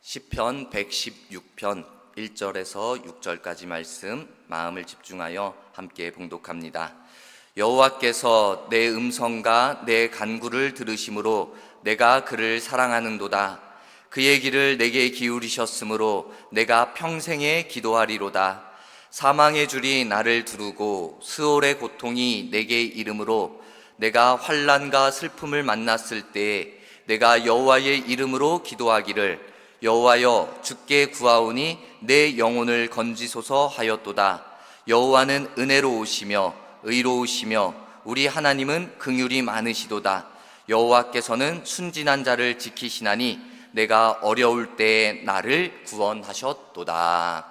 시편 116편 1절에서 6절까지 말씀 마음을 집중하여 함께 봉독합니다. 여호와께서 내 음성과 내 간구를 들으심으로 내가 그를 사랑하는도다. 그의 길을 내게 기울이셨으므로 내가 평생에 기도하리로다. 사망의 줄이 나를 두르고 스올의 고통이 내게 이름으로 내가 환난과 슬픔을 만났을 때에 내가 여호와의 이름으로 기도하기를 여호와여 주께 구하오니 내 영혼을 건지소서 하였도다. 여호와는 은혜로우시며 의로우시며 우리 하나님은 긍휼이 많으시도다. 여호와께서는 순진한 자를 지키시나니 내가 어려울 때에 나를 구원하셨도다.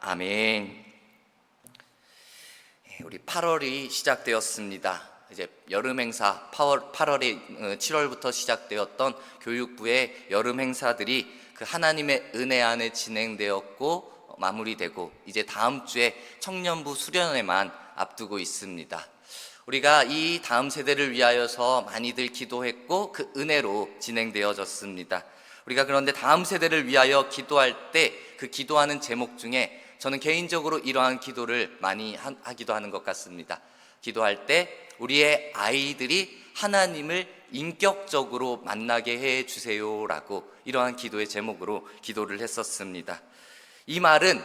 아멘. 우리 8월이 시작되었습니다. 이제 여름 행사 8월에 7월부터 시작되었던 교육부의 여름 행사들이 그 하나님의 은혜 안에 진행되었고 마무리되고 이제 다음 주에 청년부 수련회만 앞두고 있습니다. 우리가 이 다음 세대를 위하여서 많이들 기도했고 그 은혜로 진행되어졌습니다. 우리가 그런데 다음 세대를 위하여 기도할 때 그 기도하는 제목 중에 저는 개인적으로 이러한 기도를 많이 하기도 하는 것 같습니다. 기도할 때 우리의 아이들이 하나님을 인격적으로 만나게 해 주세요라고 이러한 기도의 제목으로 기도를 했었습니다. 이 말은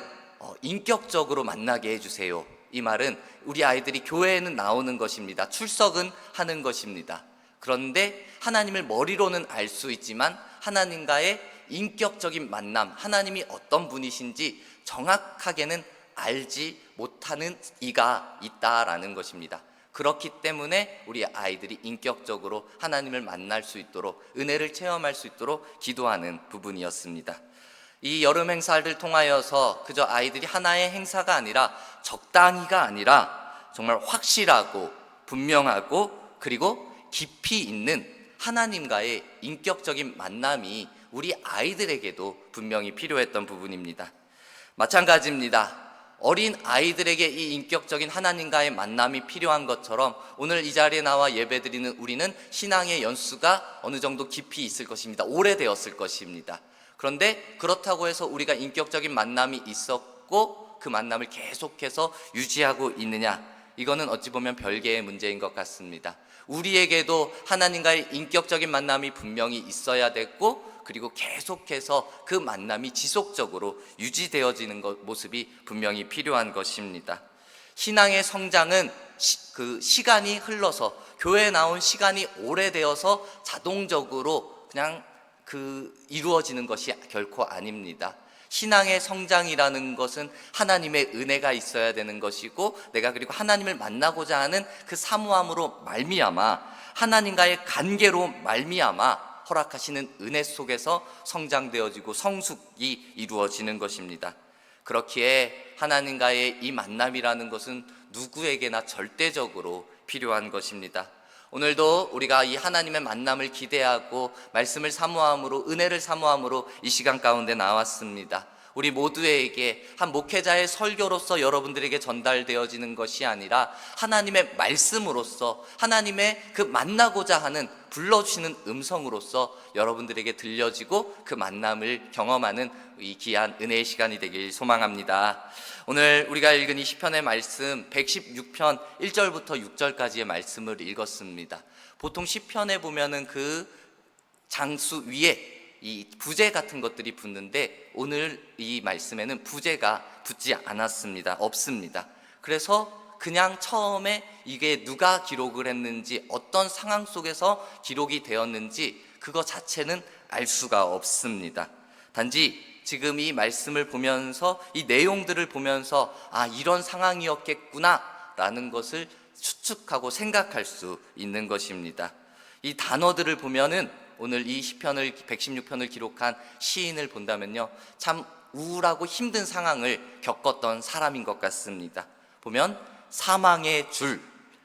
인격적으로 만나게 해 주세요. 이 말은 우리 아이들이 교회에는 나오는 것입니다. 출석은 하는 것입니다. 그런데 하나님을 머리로는 알 수 있지만 하나님과의 인격적인 만남, 하나님이 어떤 분이신지 정확하게는 알지 못하는 이가 있다라는 것입니다. 그렇기 때문에 우리 아이들이 인격적으로 하나님을 만날 수 있도록 은혜를 체험할 수 있도록 기도하는 부분이었습니다. 이 여름 행사를 통하여서 그저 아이들이 하나의 행사가 아니라 적당히가 아니라 정말 확실하고 분명하고 그리고 깊이 있는 하나님과의 인격적인 만남이 우리 아이들에게도 분명히 필요했던 부분입니다. 마찬가지입니다. 어린 아이들에게 이 인격적인 하나님과의 만남이 필요한 것처럼 오늘 이 자리에 나와 예배드리는 우리는 신앙의 연수가 어느 정도 깊이 있을 것입니다. 오래되었을 것입니다. 그런데 그렇다고 해서 우리가 인격적인 만남이 있었고 그 만남을 계속해서 유지하고 있느냐? 이거는 어찌 보면 별개의 문제인 것 같습니다. 우리에게도 하나님과의 인격적인 만남이 분명히 있어야 됐고 그리고 계속해서 그 만남이 지속적으로 유지되어지는 모습이 분명히 필요한 것입니다. 신앙의 성장은 그 시간이 흘러서 교회에 나온 시간이 오래되어서 자동적으로 그냥 이루어지는 것이 결코 아닙니다. 신앙의 성장이라는 것은 하나님의 은혜가 있어야 되는 것이고 내가 그리고 하나님을 만나고자 하는 그 사모함으로 말미암아 하나님과의 관계로 말미암아 허락하시는 은혜 속에서 성장되어지고 성숙이 이루어지는 것입니다. 그렇기에 하나님과의 이 만남이라는 것은 누구에게나 절대적으로 필요한 것입니다. 오늘도 우리가 이 하나님의 만남을 기대하고 말씀을 사모함으로 은혜를 사모함으로 이 시간 가운데 나왔습니다. 우리 모두에게 한 목회자의 설교로서 여러분들에게 전달되어지는 것이 아니라 하나님의 말씀으로서 하나님의 그 만나고자 하는 불러주시는 음성으로서 여러분들에게 들려지고 그 만남을 경험하는 이 귀한 은혜의 시간이 되길 소망합니다. 오늘 우리가 읽은 이 시편의 말씀 116편 1절부터 6절까지의 말씀을 읽었습니다. 보통 시편에 보면은 그 장수 위에 이 부제 같은 것들이 붙는데 오늘 이 말씀에는 부제가 붙지 않았습니다. 없습니다. 그래서 그냥 처음에 이게 누가 기록을 했는지 어떤 상황 속에서 기록이 되었는지 그거 자체는 알 수가 없습니다. 단지 지금 이 말씀을 보면서 이 내용들을 보면서 이런 상황이었겠구나 라는 것을 추측하고 생각할 수 있는 것입니다. 이 단어들을 보면은 오늘 이 시편을 116편을 기록한 시인을 본다면요 참 우울하고 힘든 상황을 겪었던 사람인 것 같습니다. 보면 사망의 줄,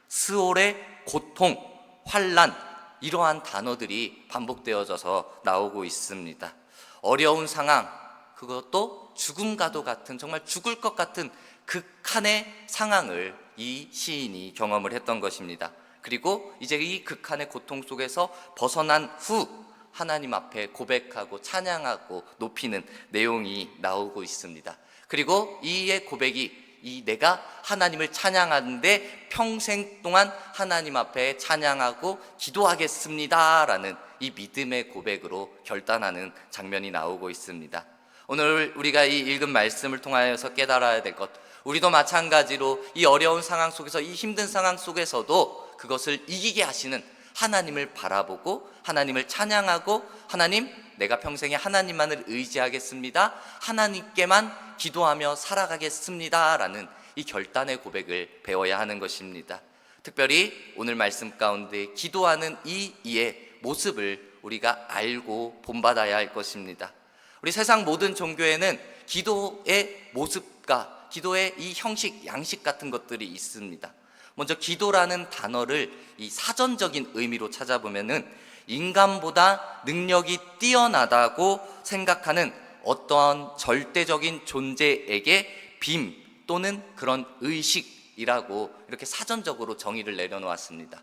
스올의 고통, 환난 이러한 단어들이 반복되어져서 나오고 있습니다. 어려운 상황, 그것도 죽음과도 같은 정말 죽을 것 같은 극한의 상황을 이 시인이 경험을 했던 것입니다. 그리고 이제 이 극한의 고통 속에서 벗어난 후 하나님 앞에 고백하고 찬양하고 높이는 내용이 나오고 있습니다. 그리고 이의 고백이 내가 하나님을 찬양하는데 평생 동안 하나님 앞에 찬양하고 기도하겠습니다 라는 이 믿음의 고백으로 결단하는 장면이 나오고 있습니다. 오늘 우리가 이 읽은 말씀을 통하여서 깨달아야 될 것, 우리도 마찬가지로 이 어려운 상황 속에서, 이 힘든 상황 속에서도 그것을 이기게 하시는 하나님을 바라보고 하나님을 찬양하고, 하나님, 내가 평생에 하나님만을 의지하겠습니다, 하나님께만 기도하며 살아가겠습니다 라는 이 결단의 고백을 배워야 하는 것입니다. 특별히 오늘 말씀 가운데 기도하는 이의 모습을 우리가 알고 본받아야 할 것입니다. 우리 세상 모든 종교에는 기도의 모습과 기도의 이 형식, 양식 같은 것들이 있습니다. 먼저 기도라는 단어를 이 사전적인 의미로 찾아보면은 인간보다 능력이 뛰어나다고 생각하는 어떠한 절대적인 존재에게 빔 또는 그런 의식이라고 이렇게 사전적으로 정의를 내려놓았습니다.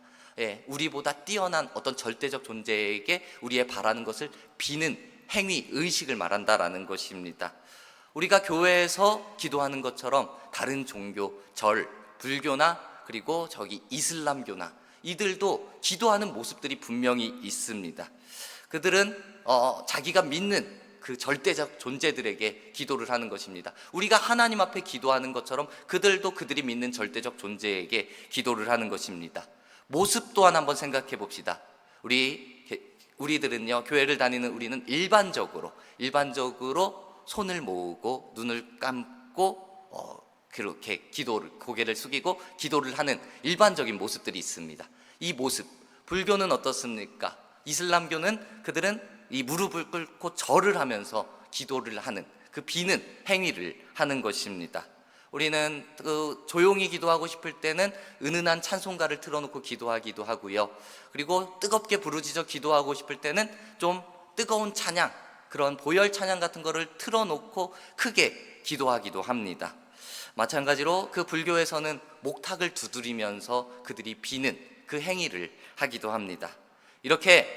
우리보다 뛰어난 어떤 절대적 존재에게 우리의 바라는 것을 비는 행위, 의식을 말한다라는 것입니다. 우리가 교회에서 기도하는 것처럼 다른 종교, 불교나 그리고 이슬람교나 이들도 기도하는 모습들이 분명히 있습니다. 그들은 자기가 믿는 그 절대적 존재들에게 기도를 하는 것입니다. 우리가 하나님 앞에 기도하는 것처럼 그들도 그들이 믿는 절대적 존재에게 기도를 하는 것입니다. 모습 또한 한번 생각해 봅시다. 우리들은요, 교회를 다니는 우리는 일반적으로 손을 모으고 눈을 감고 그렇게 고개를 숙이고 기도를 하는 일반적인 모습들이 있습니다. 이 모습, 불교는 어떻습니까? 이슬람교는 그들은 이 무릎을 꿇고 절을 하면서 기도를 하는, 그 비는 행위를 하는 것입니다. 우리는 조용히 기도하고 싶을 때는 은은한 찬송가를 틀어놓고 기도하기도 하고요. 그리고 뜨겁게 부르짖어 기도하고 싶을 때는 좀 뜨거운 찬양, 그런 보혈 찬양 같은 거를 틀어놓고 크게 기도하기도 합니다. 마찬가지로 그 불교에서는 목탁을 두드리면서 그들이 비는 그 행위를 하기도 합니다. 이렇게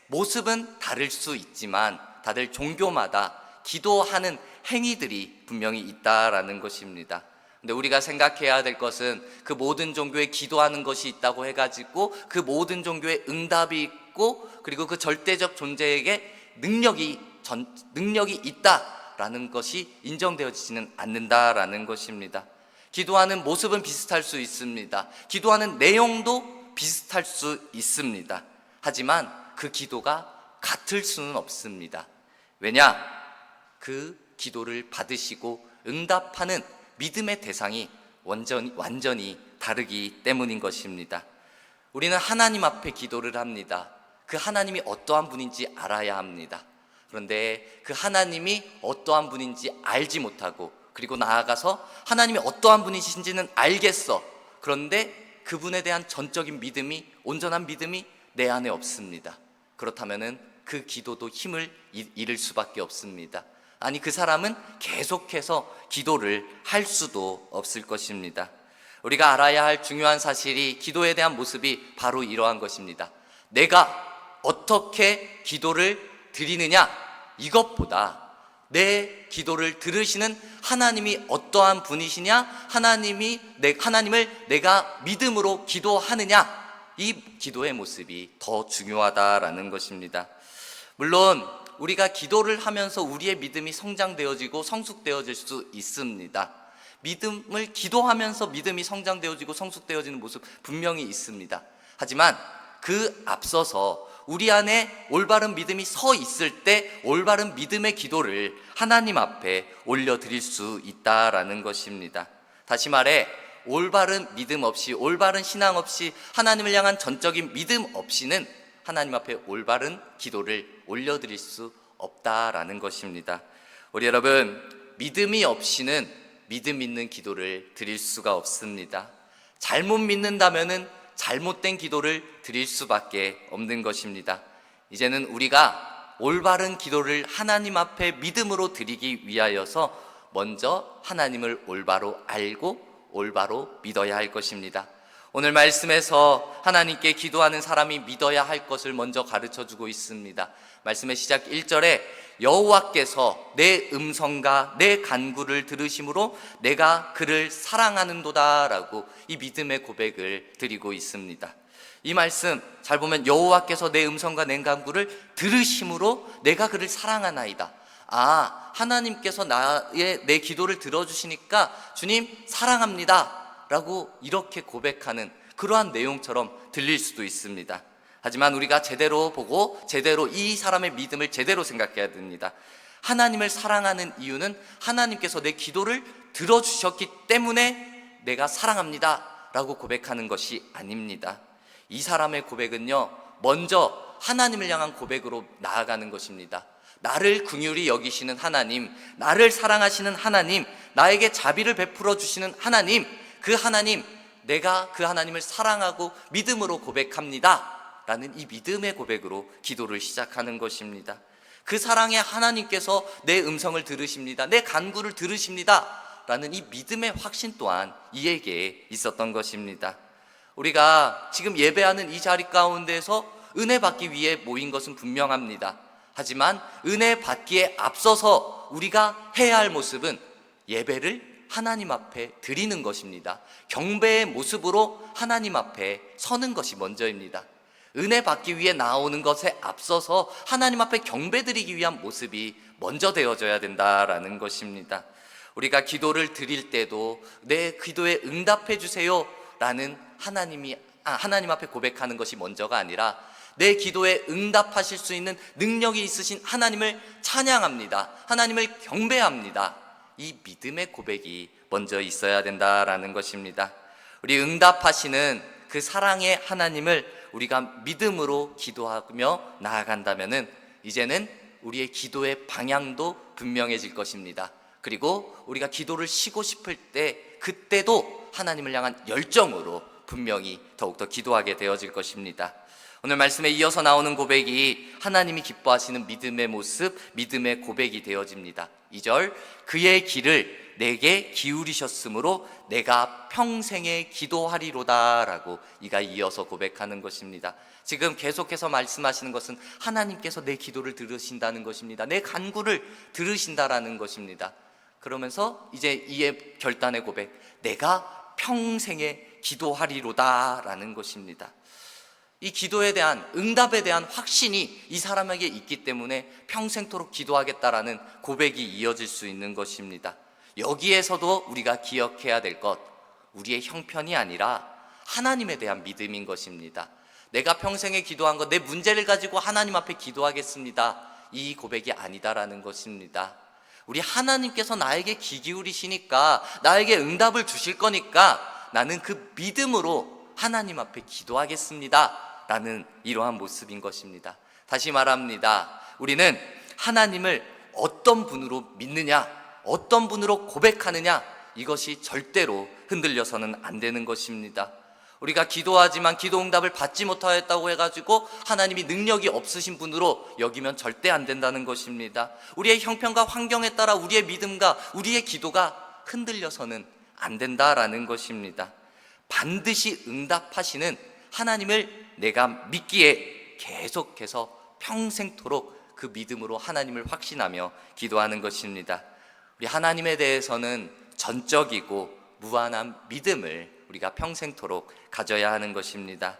모습은 다를 수 있지만 다들 종교마다 기도하는 행위들이 분명히 있다라는 것입니다. 근데 우리가 생각해야 될 것은 그 모든 종교에 기도하는 것이 있다고 해가지고 그 모든 종교에 응답이 있고 그리고 그 절대적 존재에게 능력이 있다라는 것이 인정되어지지는 않는다라는 것입니다. 기도하는 모습은 비슷할 수 있습니다. 기도하는 내용도 비슷할 수 있습니다. 하지만 그 기도가 같을 수는 없습니다. 왜냐? 그 기도를 받으시고 응답하는 믿음의 대상이 완전히 다르기 때문인 것입니다. 우리는 하나님 앞에 기도를 합니다. 그 하나님이 어떠한 분인지 알아야 합니다. 그런데 그 하나님이 어떠한 분인지 알지 못하고, 그리고 나아가서 하나님이 어떠한 분이신지는 알겠어. 그런데 그분에 대한 전적인 믿음이, 온전한 믿음이 내 안에 없습니다. 그렇다면은 그 기도도 힘을 잃을 수밖에 없습니다. 아니, 그 사람은 계속해서 기도를 할 수도 없을 것입니다. 우리가 알아야 할 중요한 사실이, 기도에 대한 모습이 바로 이러한 것입니다. 내가 어떻게 기도를 드리느냐, 이것보다 내 기도를 들으시는 하나님이 어떠한 분이시냐, 하나님을 내가 믿음으로 기도하느냐, 이 기도의 모습이 더 중요하다라는 것입니다. 물론 우리가 기도를 하면서 우리의 믿음이 성장되어지고 성숙되어질 수 있습니다. 믿음을 기도하면서 믿음이 성장되어지고 성숙되어지는 모습 분명히 있습니다. 하지만 그 앞서서 우리 안에 올바른 믿음이 서 있을 때 올바른 믿음의 기도를 하나님 앞에 올려드릴 수 있다라는 것입니다. 다시 말해, 올바른 믿음 없이, 올바른 신앙 없이, 하나님을 향한 전적인 믿음 없이는 하나님 앞에 올바른 기도를 올려드릴 수 없다라는 것입니다. 우리 여러분, 믿음이 없이는 믿음 있는 기도를 드릴 수가 없습니다. 잘못 믿는다면은 잘못된 기도를 드릴 수밖에 없는 것입니다. 이제는 우리가 올바른 기도를 하나님 앞에 믿음으로 드리기 위하여서 먼저 하나님을 올바로 알고 올바로 믿어야 할 것입니다. 오늘 말씀에서 하나님께 기도하는 사람이 믿어야 할 것을 먼저 가르쳐주고 있습니다. 말씀의 시작 1절에 여호와께서 내 음성과 내 간구를 들으심으로 내가 그를 사랑하는도다 라고 이 믿음의 고백을 드리고 있습니다. 이 말씀 잘 보면 여호와께서 내 음성과 내 간구를 들으심으로 내가 그를 사랑하나이다. 하나님께서 내 기도를 들어주시니까 주님 사랑합니다 라고 이렇게 고백하는 그러한 내용처럼 들릴 수도 있습니다. 하지만 우리가 제대로 보고 제대로 이 사람의 믿음을 제대로 생각해야 됩니다. 하나님을 사랑하는 이유는 하나님께서 내 기도를 들어주셨기 때문에 내가 사랑합니다 라고 고백하는 것이 아닙니다. 이 사람의 고백은요, 먼저 하나님을 향한 고백으로 나아가는 것입니다. 나를 긍휼히 여기시는 하나님, 나를 사랑하시는 하나님, 나에게 자비를 베풀어 주시는 하나님, 내가 그 하나님을 사랑하고 믿음으로 고백합니다 라는 이 믿음의 고백으로 기도를 시작하는 것입니다. 그 사랑의 하나님께서 내 음성을 들으십니다, 내 간구를 들으십니다 라는 이 믿음의 확신 또한 이에게 있었던 것입니다. 우리가 지금 예배하는 이 자리 가운데서 은혜 받기 위해 모인 것은 분명합니다. 하지만 은혜 받기에 앞서서 우리가 해야 할 모습은 예배를 하나님 앞에 드리는 것입니다. 경배의 모습으로 하나님 앞에 서는 것이 먼저입니다. 은혜 받기 위해 나오는 것에 앞서서 하나님 앞에 경배드리기 위한 모습이 먼저 되어져야 된다라는 것입니다. 우리가 기도를 드릴 때도 내 기도에 응답해 주세요 라는 하나님 앞에 고백하는 것이 먼저가 아니라 내 기도에 응답하실 수 있는 능력이 있으신 하나님을 찬양합니다, 하나님을 경배합니다, 이 믿음의 고백이 먼저 있어야 된다라는 것입니다. 우리 응답하시는 그 사랑의 하나님을 우리가 믿음으로 기도하며 나아간다면은 이제는 우리의 기도의 방향도 분명해질 것입니다. 그리고 우리가 기도를 쉬고 싶을 때 그때도 하나님을 향한 열정으로 분명히 더욱더 기도하게 되어질 것입니다. 오늘 말씀에 이어서 나오는 고백이 하나님이 기뻐하시는 믿음의 모습, 믿음의 고백이 되어집니다. 2절, 그의 길을 내게 기울이셨으므로 내가 평생에 기도하리로다 라고 이가 이어서 고백하는 것입니다. 지금 계속해서 말씀하시는 것은 하나님께서 내 기도를 들으신다는 것입니다. 내 간구를 들으신다라는 것입니다. 그러면서 이제 이의 결단의 고백, 내가 평생에 기도하리로다 라는 것입니다. 이 기도에 대한, 응답에 대한 확신이 이 사람에게 있기 때문에 평생토록 기도하겠다라는 고백이 이어질 수 있는 것입니다. 여기에서도 우리가 기억해야 될 것, 우리의 형편이 아니라 하나님에 대한 믿음인 것입니다. 내가 평생에 기도한 것, 내 문제를 가지고 하나님 앞에 기도하겠습니다, 이 고백이 아니다라는 것입니다. 우리 하나님께서 나에게 귀 기울이시니까, 나에게 응답을 주실 거니까 나는 그 믿음으로 하나님 앞에 기도하겠습니다 라는 이러한 모습인 것입니다. 다시 말합니다. 우리는 하나님을 어떤 분으로 믿느냐, 어떤 분으로 고백하느냐, 이것이 절대로 흔들려서는 안 되는 것입니다. 우리가 기도하지만 기도 응답을 받지 못하였다고 해가지고 하나님이 능력이 없으신 분으로 여기면 절대 안 된다는 것입니다. 우리의 형편과 환경에 따라 우리의 믿음과 우리의 기도가 흔들려서는 안 된다라는 것입니다. 반드시 응답하시는 하나님을 내가 믿기에 계속해서 평생토록 그 믿음으로 하나님을 확신하며 기도하는 것입니다. 우리 하나님에 대해서는 전적이고 무한한 믿음을 우리가 평생토록 가져야 하는 것입니다.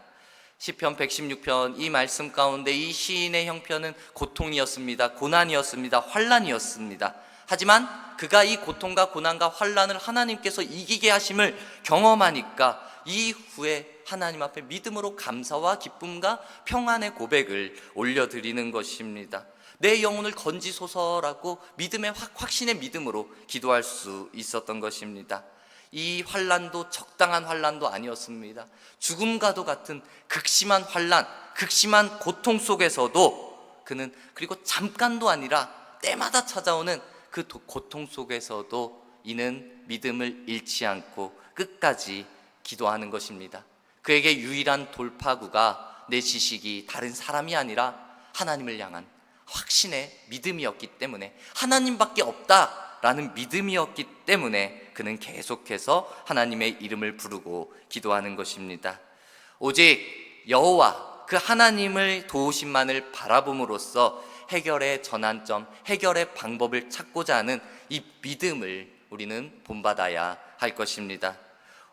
시편 116편 이 말씀 가운데 이 시인의 형편은 고통이었습니다. 고난이었습니다. 환난이었습니다. 하지만 그가 이 고통과 고난과 환난을 하나님께서 이기게 하심을 경험하니까 이후에 하나님 앞에 믿음으로 감사와 기쁨과 평안의 고백을 올려드리는 것입니다. 내 영혼을 건지소서라고 믿음의 확신의 믿음으로 기도할 수 있었던 것입니다. 이 환난도 적당한 환난도 아니었습니다. 죽음과도 같은 극심한 환난, 극심한 고통 속에서도 그는, 그리고 잠깐도 아니라 때마다 찾아오는 그 고통 속에서도 이는 믿음을 잃지 않고 끝까지 기도하는 것입니다. 그에게 유일한 돌파구가 내 지식이 다른 사람이 아니라 하나님을 향한 확신의 믿음이었기 때문에, 하나님밖에 없다 라는 믿음이었기 때문에 그는 계속해서 하나님의 이름을 부르고 기도하는 것입니다. 오직 여호와 그 하나님을 도우심만을 바라봄으로써 해결의 전환점, 해결의 방법을 찾고자 하는 이 믿음을 우리는 본받아야 할 것입니다.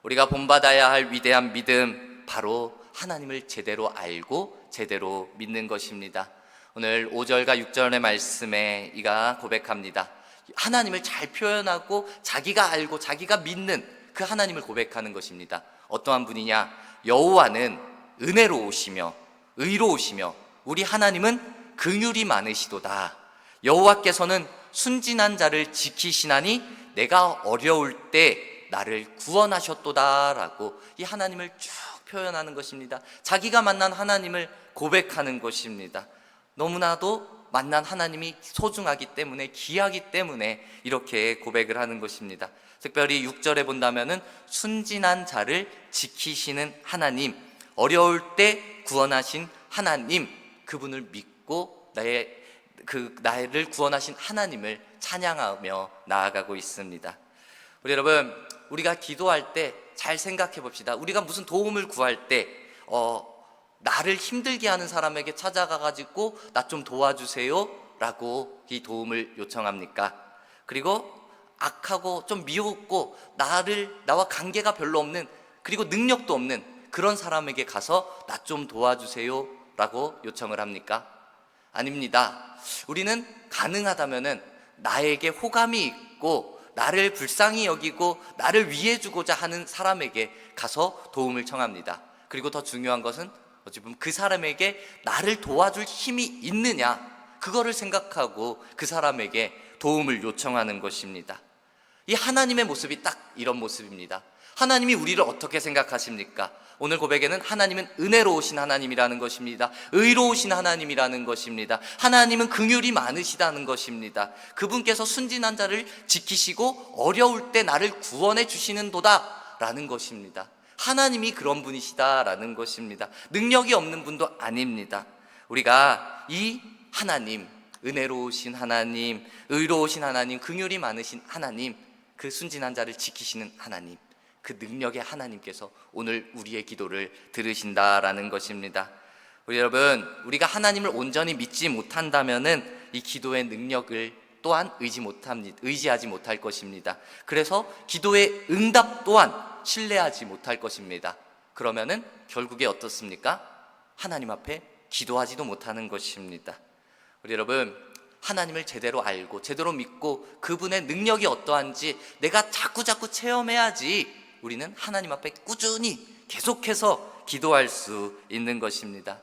우리가 본받아야 할 위대한 믿음, 바로 하나님을 제대로 알고 제대로 믿는 것입니다. 오늘 5절과 6절의 말씀에 이가 고백합니다. 하나님을 잘 표현하고 자기가 알고 자기가 믿는 그 하나님을 고백하는 것입니다. 어떠한 분이냐? 여호와는 은혜로우시며 의로우시며 우리 하나님은 긍휼이 많으시도다. 여호와께서는 순진한 자를 지키시나니 내가 어려울 때 나를 구원하셨도다 라고 이 하나님을 쭉 표현하는 것입니다. 자기가 만난 하나님을 고백하는 것입니다. 너무나도 만난 하나님이 소중하기 때문에, 귀하기 때문에 이렇게 고백을 하는 것입니다. 특별히 6절에 본다면은 순진한 자를 지키시는 하나님, 어려울 때 구원하신 하나님, 그분을 믿고 나를 구원하신 하나님을 찬양하며 나아가고 있습니다. 우리 여러분, 우리가 기도할 때 잘 생각해 봅시다. 우리가 무슨 도움을 구할 때 나를 힘들게 하는 사람에게 찾아가가지고 나 좀 도와주세요 라고 이 도움을 요청합니까? 그리고 악하고 좀 미웠고 나와 관계가 별로 없는, 그리고 능력도 없는 그런 사람에게 가서 나 좀 도와주세요 라고 요청을 합니까? 아닙니다. 우리는 가능하다면은 나에게 호감이 있고 나를 불쌍히 여기고 나를 위해주고자 하는 사람에게 가서 도움을 청합니다. 그리고 더 중요한 것은 어찌 보면 그 사람에게 나를 도와줄 힘이 있느냐, 그거를 생각하고 그 사람에게 도움을 요청하는 것입니다. 이 하나님의 모습이 딱 이런 모습입니다. 하나님이 우리를 어떻게 생각하십니까? 오늘 고백에는 하나님은 은혜로우신 하나님이라는 것입니다. 의로우신 하나님이라는 것입니다. 하나님은 긍휼이 많으시다는 것입니다. 그분께서 순진한 자를 지키시고 어려울 때 나를 구원해 주시는도다 라는 것입니다. 하나님이 그런 분이시다라는 것입니다. 능력이 없는 분도 아닙니다. 우리가 이 하나님, 은혜로우신 하나님, 의로우신 하나님, 긍휼이 많으신 하나님, 그 순진한 자를 지키시는 하나님, 그 능력의 하나님께서 오늘 우리의 기도를 들으신다라는 것입니다. 우리 여러분, 우리가 하나님을 온전히 믿지 못한다면은 이 기도의 능력을 또한 의지하지 못할 것입니다. 그래서 기도의 응답 또한 신뢰하지 못할 것입니다. 그러면은 결국에 어떻습니까? 하나님 앞에 기도하지도 못하는 것입니다. 우리 여러분, 하나님을 제대로 알고 제대로 믿고 그분의 능력이 어떠한지 내가 자꾸 체험해야지 우리는 하나님 앞에 꾸준히 계속해서 기도할 수 있는 것입니다.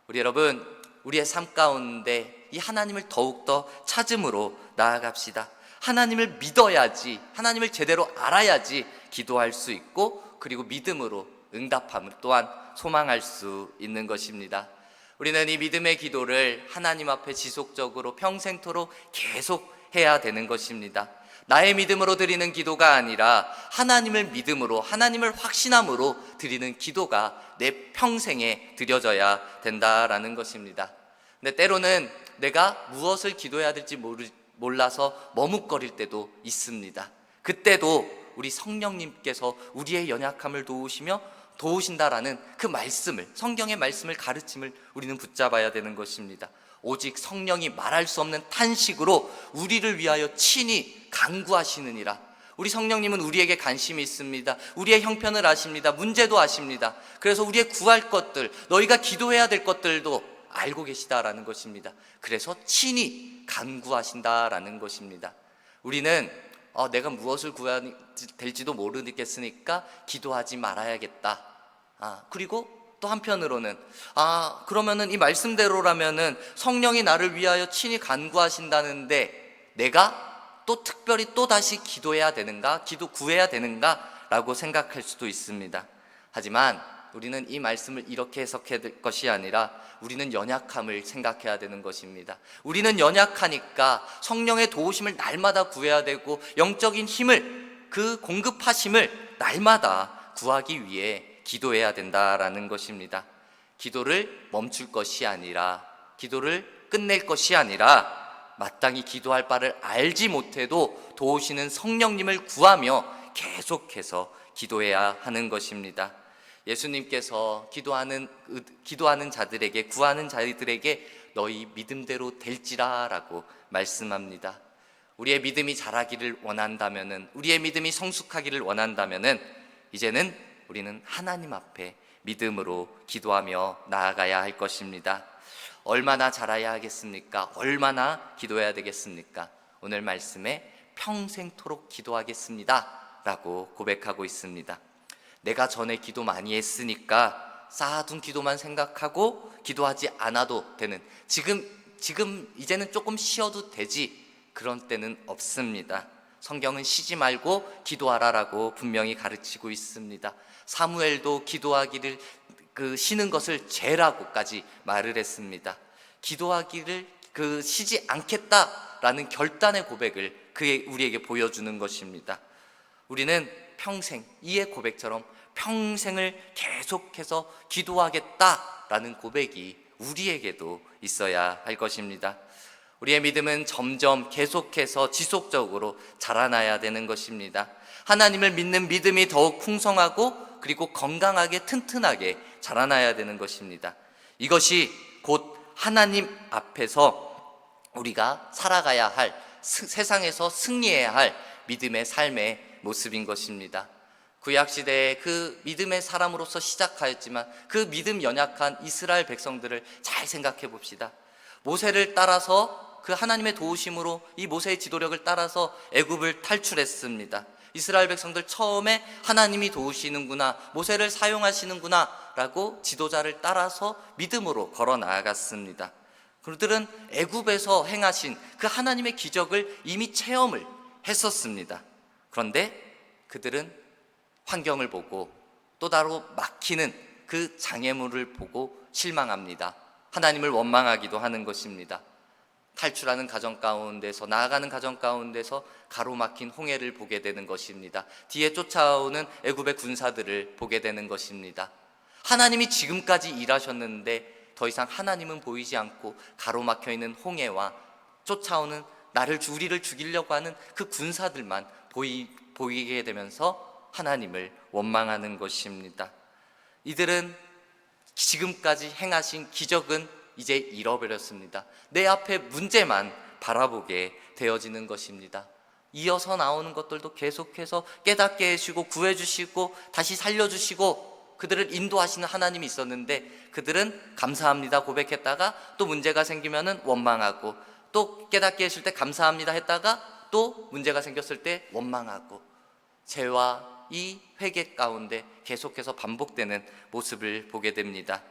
우리 여러분, 우리의 삶 가운데 이 하나님을 더욱더 찾음으로 나아갑시다. 하나님을 믿어야지, 하나님을 제대로 알아야지 기도할 수 있고, 그리고 믿음으로 응답함을 또한 소망할 수 있는 것입니다. 우리는 이 믿음의 기도를 하나님 앞에 지속적으로 평생토록 계속 해야 되는 것입니다. 나의 믿음으로 드리는 기도가 아니라 하나님을 믿음으로, 하나님을 확신함으로 드리는 기도가 내 평생에 드려져야 된다라는 것입니다. 근데 때로는 내가 무엇을 기도해야 될지 몰라서 머뭇거릴 때도 있습니다. 그때도 우리 성령님께서 우리의 연약함을 도우신다라는 그 말씀을, 성경의 말씀을, 가르침을 우리는 붙잡아야 되는 것입니다. 오직 성령이 말할 수 없는 탄식으로 우리를 위하여 친히 간구하시느니라. 우리 성령님은 우리에게 관심이 있습니다. 우리의 형편을 아십니다. 문제도 아십니다. 그래서 우리의 구할 것들, 너희가 기도해야 될 것들도 알고 계시다라는 것입니다. 그래서 친히 간구하신다라는 것입니다. 우리는 내가 무엇을 구해야 될지도 모르겠으니까 기도하지 말아야겠다. 그리고 또 한편으로는 그러면은 이 말씀대로라면은 성령이 나를 위하여 친히 간구하신다는데 내가 또 특별히 또 다시 기도해야 되는가, 구해야 되는가 라고 생각할 수도 있습니다. 하지만 우리는 이 말씀을 이렇게 해석해야 될 것이 아니라 우리는 연약함을 생각해야 되는 것입니다. 우리는 연약하니까 성령의 도우심을 날마다 구해야 되고, 영적인 힘을, 그 공급하심을 날마다 구하기 위해 기도해야 된다라는 것입니다. 기도를 멈출 것이 아니라, 기도를 끝낼 것이 아니라 마땅히 기도할 바를 알지 못해도 도우시는 성령님을 구하며 계속해서 기도해야 하는 것입니다. 예수님께서 기도하는 자들에게, 구하는 자들에게 너희 믿음대로 될지라 라고 말씀합니다. 우리의 믿음이 자라기를 원한다면은, 우리의 믿음이 성숙하기를 원한다면은 이제는 우리는 하나님 앞에 믿음으로 기도하며 나아가야 할 것입니다. 얼마나 자라야 하겠습니까? 얼마나 기도해야 되겠습니까? 오늘 말씀에 평생토록 기도하겠습니다 라고 고백하고 있습니다. 내가 전에 기도 많이 했으니까 쌓아둔 기도만 생각하고 기도하지 않아도 되는, 지금 이제는 조금 쉬어도 되지, 그런 때는 없습니다. 성경은 쉬지 말고 기도하라라고 분명히 가르치고 있습니다. 사무엘도 기도하기를 쉬는 것을 죄라고까지 말을 했습니다. 기도하기를 쉬지 않겠다라는 결단의 고백을 우리에게 보여주는 것입니다. 우리는 평생, 이의 고백처럼 평생을 계속해서 기도하겠다라는 고백이 우리에게도 있어야 할 것입니다. 우리의 믿음은 점점 계속해서 지속적으로 자라나야 되는 것입니다. 하나님을 믿는 믿음이 더욱 풍성하고 그리고 건강하게 튼튼하게 자라나야 되는 것입니다. 이것이 곧 하나님 앞에서 우리가 살아가야 할, 세상에서 승리해야 할 믿음의 삶의 모습인 것입니다. 구약시대에 그 믿음의 사람으로서 시작하였지만 그 믿음 연약한 이스라엘 백성들을 잘 생각해 봅시다. 모세를 따라서, 그 하나님의 도우심으로 이 모세의 지도력을 따라서 애굽을 탈출했습니다. 이스라엘 백성들 처음에 하나님이 도우시는구나, 모세를 사용하시는구나 라고 지도자를 따라서 믿음으로 걸어 나아갔습니다. 그들은 애굽에서 행하신 그 하나님의 기적을 이미 체험을 했었습니다. 그런데 그들은 환경을 보고 또 다른 막히는 그 장애물을 보고 실망합니다. 하나님을 원망하기도 하는 것입니다. 탈출하는 가정 가운데서, 나아가는 가정 가운데서 가로막힌 홍해를 보게 되는 것입니다. 뒤에 쫓아오는 애굽의 군사들을 보게 되는 것입니다. 하나님이 지금까지 일하셨는데 더 이상 하나님은 보이지 않고 가로막혀 있는 홍해와 쫓아오는 우리를 죽이려고 하는 그 군사들만 보이게 되면서 하나님을 원망하는 것입니다. 이들은 지금까지 행하신 기적은 이제 잃어버렸습니다. 내 앞에 문제만 바라보게 되어지는 것입니다. 이어서 나오는 것들도 계속해서 깨닫게 해주시고 구해주시고 다시 살려주시고 그들을 인도하시는 하나님이 있었는데, 그들은 감사합니다 고백했다가 또 문제가 생기면 원망하고, 또 깨닫게 해줄 때 감사합니다 했다가 또 문제가 생겼을 때 원망하고, 죄와 이 회개 가운데 계속해서 반복되는 모습을 보게 됩니다.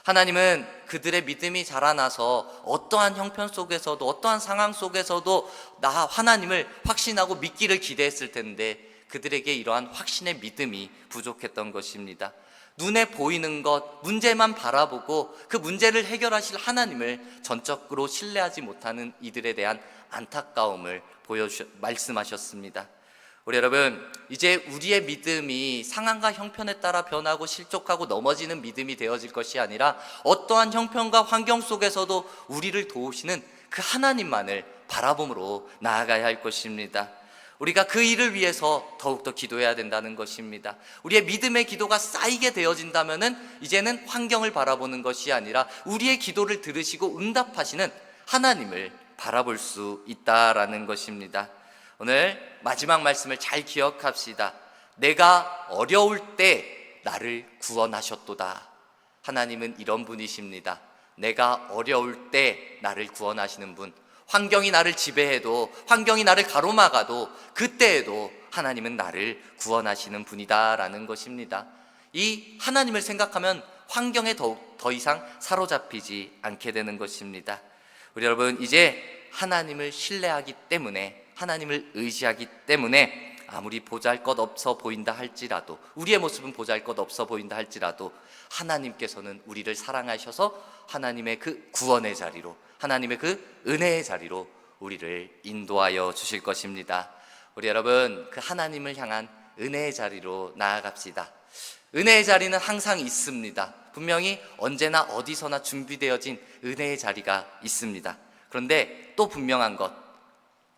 하나님은 그들의 믿음이 자라나서 어떠한 형편 속에서도, 어떠한 상황 속에서도 나 하나님을 확신하고 믿기를 기대했을 텐데 그들에게 이러한 확신의 믿음이 부족했던 것입니다. 눈에 보이는 것, 문제만 바라보고 그 문제를 해결하실 하나님을 전적으로 신뢰하지 못하는 이들에 대한 안타까움을 말씀하셨습니다. 우리 여러분, 이제 우리의 믿음이 상황과 형편에 따라 변하고 실족하고 넘어지는 믿음이 되어질 것이 아니라 어떠한 형편과 환경 속에서도 우리를 도우시는 그 하나님만을 바라봄으로 나아가야 할 것입니다. 우리가 그 일을 위해서 더욱더 기도해야 된다는 것입니다. 우리의 믿음의 기도가 쌓이게 되어진다면 이제는 환경을 바라보는 것이 아니라 우리의 기도를 들으시고 응답하시는 하나님을 바라볼 수 있다라는 것입니다. 오늘 마지막 말씀을 잘 기억합시다. 내가 어려울 때 나를 구원하셨도다. 하나님은 이런 분이십니다. 내가 어려울 때 나를 구원하시는 분, 환경이 나를 지배해도, 환경이 나를 가로막아도 그때에도 하나님은 나를 구원하시는 분이다라는 것입니다. 이 하나님을 생각하면 환경에 더 이상 사로잡히지 않게 되는 것입니다. 우리 여러분, 이제 하나님을 신뢰하기 때문에, 하나님을 의지하기 때문에 아무리 보잘것없어 보인다 할지라도, 우리의 모습은 보잘것없어 보인다 할지라도 하나님께서는 우리를 사랑하셔서 하나님의 그 구원의 자리로, 하나님의 그 은혜의 자리로 우리를 인도하여 주실 것입니다. 우리 여러분, 그 하나님을 향한 은혜의 자리로 나아갑시다. 은혜의 자리는 항상 있습니다. 분명히 언제나 어디서나 준비되어진 은혜의 자리가 있습니다. 그런데 또 분명한 것,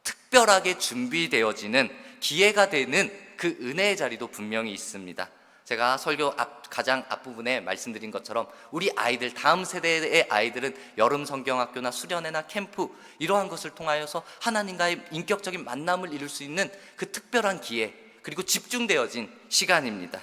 특별하게 준비되어지는 기회가 되는 그 은혜의 자리도 분명히 있습니다. 제가 설교 가장 앞부분에 말씀드린 것처럼 우리 아이들, 다음 세대의 아이들은 여름 성경학교나 수련회나 캠프 이러한 것을 통하여서 하나님과의 인격적인 만남을 이룰 수 있는 그 특별한 기회, 그리고 집중되어진 시간입니다.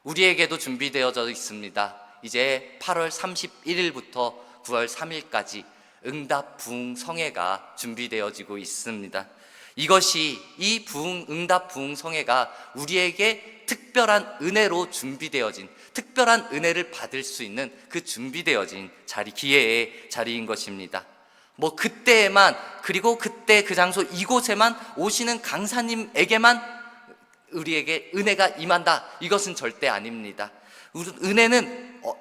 우리에게도 준비되어져 있습니다. 이제 8월 31일부터 9월 3일까지 응답 부흥 성회가 준비되어지고 있습니다. 이 응답 부흥 성회가 우리에게 특별한 은혜로 준비되어진, 특별한 은혜를 받을 수 있는 그 준비되어진 기회의 자리인 것입니다. 그때에만, 그리고 그때 그 장소 이곳에만 오시는 강사님에게만 우리에게 은혜가 임한다, 이것은 절대 아닙니다.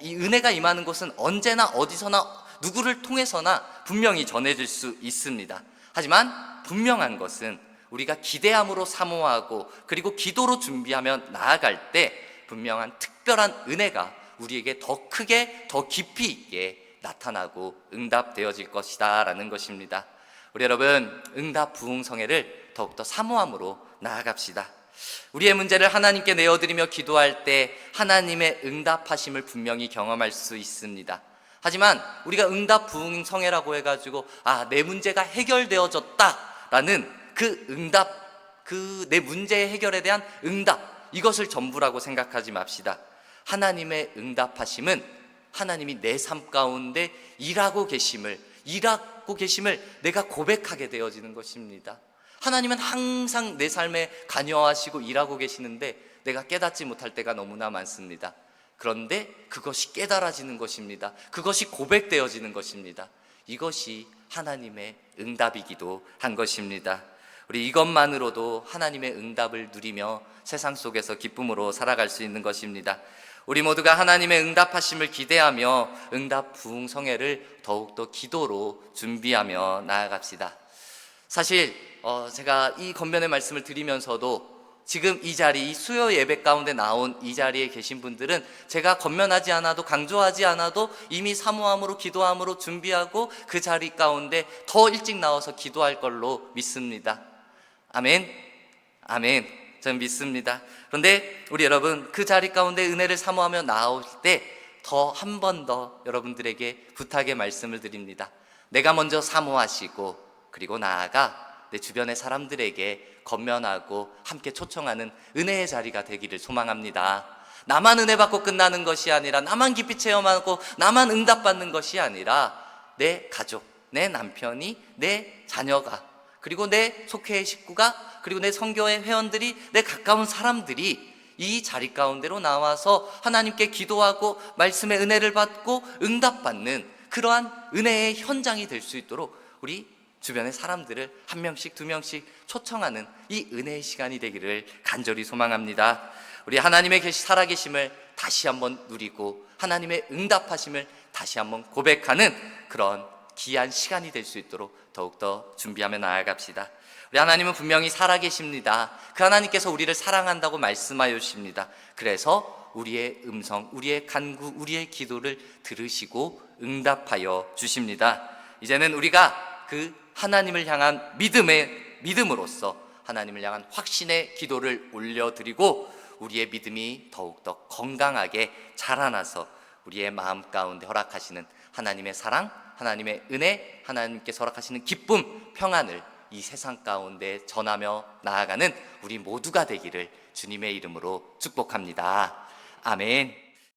이 은혜가 임하는 곳은 언제나 어디서나 누구를 통해서나 분명히 전해질 수 있습니다. 하지만 분명한 것은 우리가 기대함으로 사모하고 그리고 기도로 준비하며 나아갈 때 분명한 특별한 은혜가 우리에게 더 크게, 더 깊이 있게 나타나고 응답되어질 것이다 라는 것입니다. 우리 여러분, 응답 부흥 성회를 더욱더 사모함으로 나아갑시다. 우리의 문제를 하나님께 내어드리며 기도할 때 하나님의 응답하심을 분명히 경험할 수 있습니다. 하지만 우리가 응답 부흥 성회라고 해가지고 내 문제가 해결되어졌다라는 그 응답, 내 문제의 해결에 대한 응답, 이것을 전부라고 생각하지 맙시다. 하나님의 응답하심은 하나님이 내 삶 가운데 일하고 계심을 내가 고백하게 되어지는 것입니다. 하나님은 항상 내 삶에 관여하시고 일하고 계시는데 내가 깨닫지 못할 때가 너무나 많습니다. 그런데 그것이 깨달아지는 것입니다. 그것이 고백되어지는 것입니다. 이것이 하나님의 응답이기도 한 것입니다. 우리 이것만으로도 하나님의 응답을 누리며 세상 속에서 기쁨으로 살아갈 수 있는 것입니다. 우리 모두가 하나님의 응답하심을 기대하며 응답 부흥 성회를 더욱더 기도로 준비하며 나아갑시다. 사실 제가 이 권면의 말씀을 드리면서도 지금 이 자리, 이 수요 예배 가운데 나온 이 자리에 계신 분들은 제가 권면하지 않아도, 강조하지 않아도 이미 사모함으로, 기도함으로 준비하고 그 자리 가운데 더 일찍 나와서 기도할 걸로 믿습니다. 아멘, 아멘. 저는 믿습니다. 그런데 우리 여러분, 그 자리 가운데 은혜를 사모하며 나올 때 더 한 번 더 여러분들에게 부탁의 말씀을 드립니다. 내가 먼저 사모하시고 그리고 나아가 내 주변의 사람들에게 권면하고 함께 초청하는 은혜의 자리가 되기를 소망합니다. 나만 은혜 받고 끝나는 것이 아니라, 나만 깊이 체험하고 나만 응답받는 것이 아니라 내 가족, 내 남편이, 내 자녀가, 그리고 내 속회의 식구가, 그리고 내 선교회 회원들이, 내 가까운 사람들이 이 자리 가운데로 나와서 하나님께 기도하고 말씀의 은혜를 받고 응답받는 그러한 은혜의 현장이 될 수 있도록 우리 주변의 사람들을 한 명씩, 두 명씩 초청하는 이 은혜의 시간이 되기를 간절히 소망합니다. 우리 하나님의 살아계심을 다시 한번 누리고 하나님의 응답하심을 다시 한번 고백하는 그런 귀한 시간이 될 수 있도록 더욱더 준비하며 나아갑시다. 우리 하나님은 분명히 살아계십니다. 그 하나님께서 우리를 사랑한다고 말씀하여 주십니다. 그래서 우리의 음성, 우리의 간구, 우리의 기도를 들으시고 응답하여 주십니다. 이제는 우리가 그 하나님을 향한 믿음으로써 하나님을 향한 확신의 기도를 올려드리고 우리의 믿음이 더욱더 건강하게 자라나서 우리의 마음 가운데 허락하시는 하나님의 사랑, 하나님의 은혜, 하나님께서 허락하시는 기쁨, 평안을 이 세상 가운데 전하며 나아가는 우리 모두가 되기를 주님의 이름으로 축복합니다. 아멘.